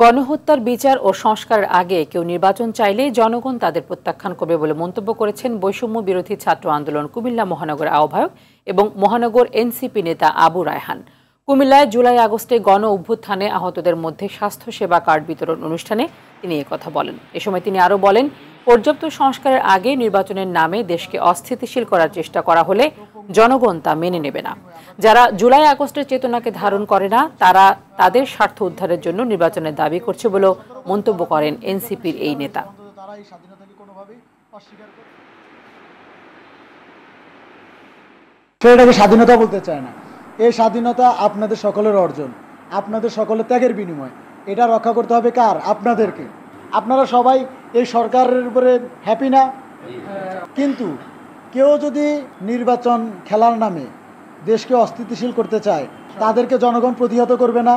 গণহত্যার বিচার ও সংস্কারের আগে কেউ নির্বাচন চাইলে জনগণ তাদের প্রত্যাখ্যান করবে বলে মন্তব্য করেছেন বৈষম্য বিরোধী ছাত্র আন্দোলন কুমিল্লা মহানগর আহ্বায়ক এবং মহানগর এনসিপি নেতা আবু রায়হান। কুমিল্লায় জুলাই আগস্টে গণ অভ্যুত্থানে আহতদের মধ্যে স্বাস্থ্যসেবা কার্ড বিতরণ অনুষ্ঠানে তিনি একথা বলেন। এ সময় তিনি আরও বলেন, পর্যাপ্ত সংস্কারের আগে নির্বাচনের নামে দেশকে অস্থিতিশীল করার চেষ্টা করা হলে জনগণ তা মেনে নেবে না। যারা জুলাই আগস্টের চেতনাকে ধারণ করে না তারা তাদের স্বার্থ উদ্ধারের জন্য নির্বাচনের দাবি করছে বলেও মন্তব্য করেন এনসিপির এই নেতা। সেটাকে স্বাধীনতা বলতে চায় না। এই স্বাধীনতা আপনাদের সকলের অর্জন, আপনাদের সকলের ত্যাগের বিনিময়। এটা রক্ষা করতে হবে কার? আপনাদেরকে। আপনারা সবাই এই সরকারের উপরে হ্যাপি না, কিন্তু কেউ যদি নির্বাচন খেলার নামে দেশকে অস্থিতিশীল করতে চায় তাদেরকে জনগণ প্রতিহত করবে না।